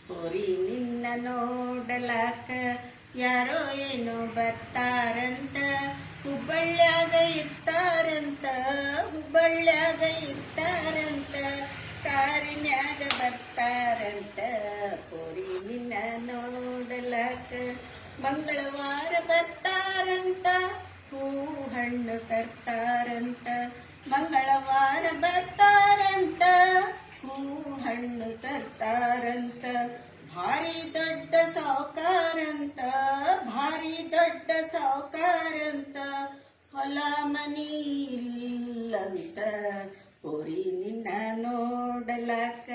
ಹೋರಿ ನಿನ್ನ ನೋಡಲಾಕ ಯಾರೋ ಏನೋ ಬರ್ತಾರಂತ, ಹುಬ್ಬಳ್ಳ್ಯಾಗ ಇರ್ತಾರಂತ, ಹುಬ್ಬಳ್ಳ್ಯಾಗ ಇರ್ತಾರಂತ, ಕಾರಿನ್ಯಾಗ ಬರ್ತಾರಂತ. ಹೋರಿ ನಿನ್ನ ನೋಡಲಾಕ ಮಂಗಳವಾರ ಬರ್ತಾರಂತ, ಹೂ ಹಣ್ಣು ತರ್ತಾರಂತ, ಮಂಗಳವಾರ ಬರ್ತಾರಂತ, ಹೂ ಹಣ್ಣು ತರ್ತಾರಂತ. ಭಾರಿ ದೊಡ್ಡ ಸಾವುಕಾರಂತ, ಭಾರಿ ದೊಡ್ಡ ಸಾವುಕಾರಂತ, ಹೊಲ ಮನಿ ಇಲ್ಲಂತ. ಹೋರಿ ನಿನ್ನ ನೋಡಲಾಕ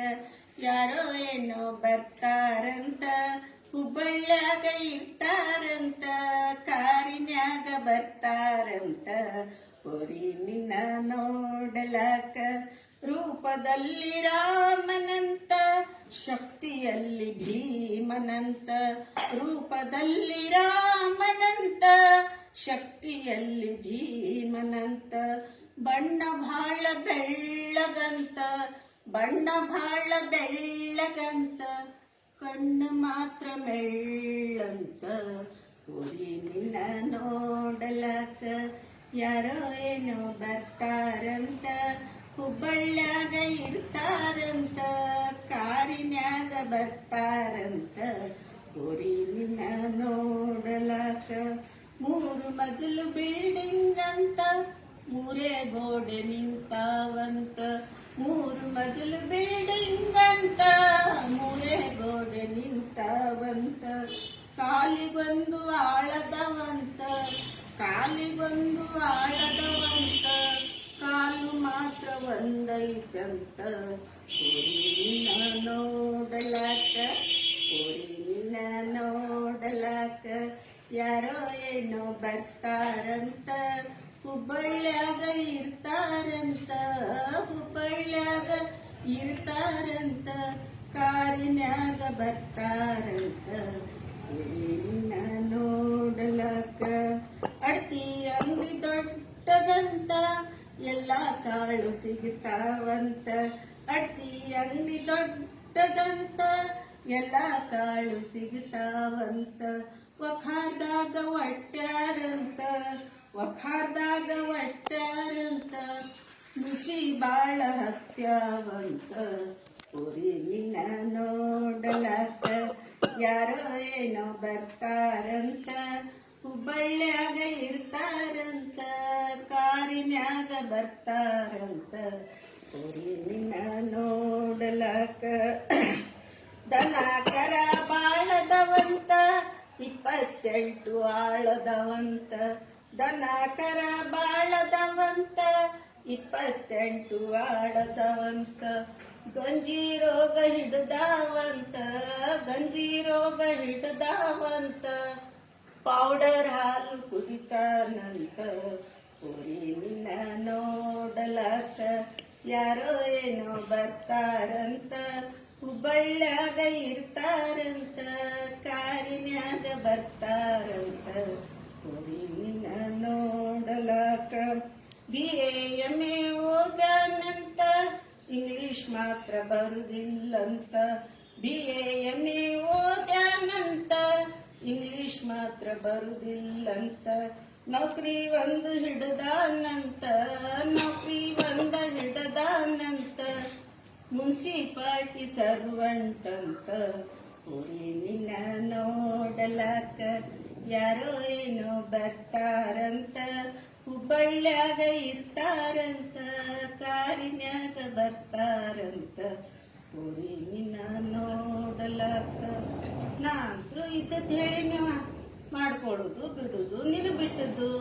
ಯಾರೋ ಏನೋ ಬರ್ತಾರಂತ, ಹುಬ್ಬಳ್ಳ್ಯಾಗ ಇರ್ತಾರಂತ, ಕಾರಿನ್ಯಾಗ ಬರ್ತಾರಂತ. ಹೋರಿ ನಿನ್ನ ನೋಡಲಾಕ ರೂಪದಲ್ಲಿ ರಾಮನಂತ, ಶಕ್ತಿಯಲ್ಲಿ ಭೀಮನಂತ, ರೂಪದಲ್ಲಿ ರಾಮನಂತ, ಶಕ್ತಿಯಲ್ಲಿ ಭೀಮನಂತ. ಬಣ್ಣ ಭಾಳ ಬೆಳ್ಳಗಂತ, ಬಣ್ಣ ಭಾಳ ಬೆಳ್ಳಗಂತ, ಕಣ್ಣು ಮಾತ್ರ ಮೆಳ್ಳಂತ. ಹೋರಿ ನಿನ್ನ ನೋಡಲಾಕ ಯಾರೋ ಏನೋ ಬರ್ತಾರಂತ, ಹುಬ್ಬಳ್ಳ್ಯಾಗ ಇರ್ತಾರಂತ, ಕಾರಿನ್ಯಾಗ ಬರ್ತಾರಂತ. ಹೋರಿ ನಿನ್ನ ನೋಡಲಾಕ ಮೂರು ಮಜಲು ಬಿಲ್ಡಿಂಗ್ ಅಂತ, ಮೂರೇ ಗೋಡೆ ನಿಂತಾವಂತ, ಮೂರು ಮಜಲು ಬಿಲ್ಡಿಂಗ್ ಅಂತ, ಮೂರೇ ಗೋಡೆ ನಿಂತಾವಂತ. ಕಾಲಿಗೊಂದು ಆಳದವಂತ, ಕಾಲಿಗೊಂದು ಆಳದವಂತ, ಕಾಲು ಮಾತ್ರ ಒಂದೈತಂತ. ಹೋರಿ ನಿನ್ನ ನೋಡಲಾಕ, ಹೋರಿ ನಿನ್ನ ನೋಡಲಾಕ ಯಾರೋ ಏನೋ ಬರ್ತಾರಂತ, ಹುಬ್ಬಳ್ಳ್ಯಾಗ ಇರ್ತಾರಂತ, ಹುಬ್ಬಳ್ಳ್ಯಾಗ ಇರ್ತಾರಂತ, ಕಾರಿನ್ಯಾಗ ಬರ್ತಾರಂತ. ಹೋರಿ ನಿನ್ನ ನೋಡಲಾಕ ಅಡ್ತಿ ಅಂಗಡಿ ದೊಡ್ಡದಂತ, ಎಲ್ಲಾ ಕಾಳು ಸಿಗ್ತಾವಂತ, ಅಡ್ತಿ ಅಂಗಡಿ ದೊಡ್ಡದಂತ, ಎಲ್ಲಾ ಕಾಳು ಸಿಗ್ತಾವಂತ. ವಖಾರ್ದಾಗ ಒಟ್ಟ್ಯಾರಂತ, ವಖಾರ್ದಾಗ ಒಟ್ಟ್ಯಾರಂತ, ನುಸಿ ಬಾಳ ಹತ್ಯಾವಂತ. ಹೋರಿ ನಿನ್ನ ನೋಡಲಾಕ ಯಾರೋ ಏನೋ ಬರ್ತಾರಂತ, ಹುಬ್ಬಳ್ಳ್ಯಾಗ ಇರ್ತಾರಂತ, ಕಾರಿನ್ಯಾಗ ಬರ್ತಾರಂತ. ಹೋರಿ ನಿನ್ನ ನೋಡಲಾಕ ದನ ಕರ ಬಾಳದವಂತ, 28 ಆಳದವಂತ, ದನ ಕರ ಬಾಳದವಂತ, 28 ಆಳದವಂತ. ಗಂಜಿ ರೋಗ ಹಿಡ್ದಾವಂತ, ಗಂಜಿ ರೋಗ ಹಿಡ್ದಾವಂತ, ಪೌಡರ್ ಹಾಲು ಕುಡಿತಾನಂತ. ಹೋರಿ ನಿನ್ನ ನೋಡಲಾಕ ಯಾರೋ ಏನೋ ಬರ್ತಾರಂತ, ಹುಬ್ಬಳ್ಳ್ಯಾಗ ಇರ್ತಾರಂತ, ಕಾರಿನ್ಯಾಗ ಬರ್ತಾರಂತ. ಹೋರಿ ನಿನ್ನ ನೋಡಲಾಕ BA MA ಓದಾನಂತ, ಇಂಗ್ಲಿಷ್ ಮಾತ್ರ ಬರುದಿಲ್ಲಂತ. BA MA ಓದಾನಂತ, ಇಂಗ್ಲಿಷ್ ಮಾತ್ರ ಬರುದಿಲ್ಲಂತ. ನೌಕರಿ ಒಂದು ಹಿಡ್ದಾನಂತ, ನೌಕರಿ ಒಂದ ಹಿಡ್ದಾನಂತ, ಮುನ್ಸಿಪಾಲ್ಟಿ ಸರ್ವಂಟಂತ. ಹೋರಿ ನಿನ್ನ ನೋಡಲಾಕ ಯಾರೋ ಏನೋ ಬರ್ತಾರಂತ, ಹುಬ್ಬಳ್ಳ್ಯಾಗ ಇರ್ತಾರಂತ, ಕಾರಿನ್ಯಾಗ ಬರ್ತಾರಂತ. ಹೋರಿ ನಿನ್ನ ನೋಡಲಾಕ ನಾಂತ್ರು ಇದ್ದದ್ದು ಹೇಳಿ ಮಾಡ್ಕೊಡುದು ಬಿಡುದು, ನಿನಗೆ ಬಿಟ್ಟದ್ದು.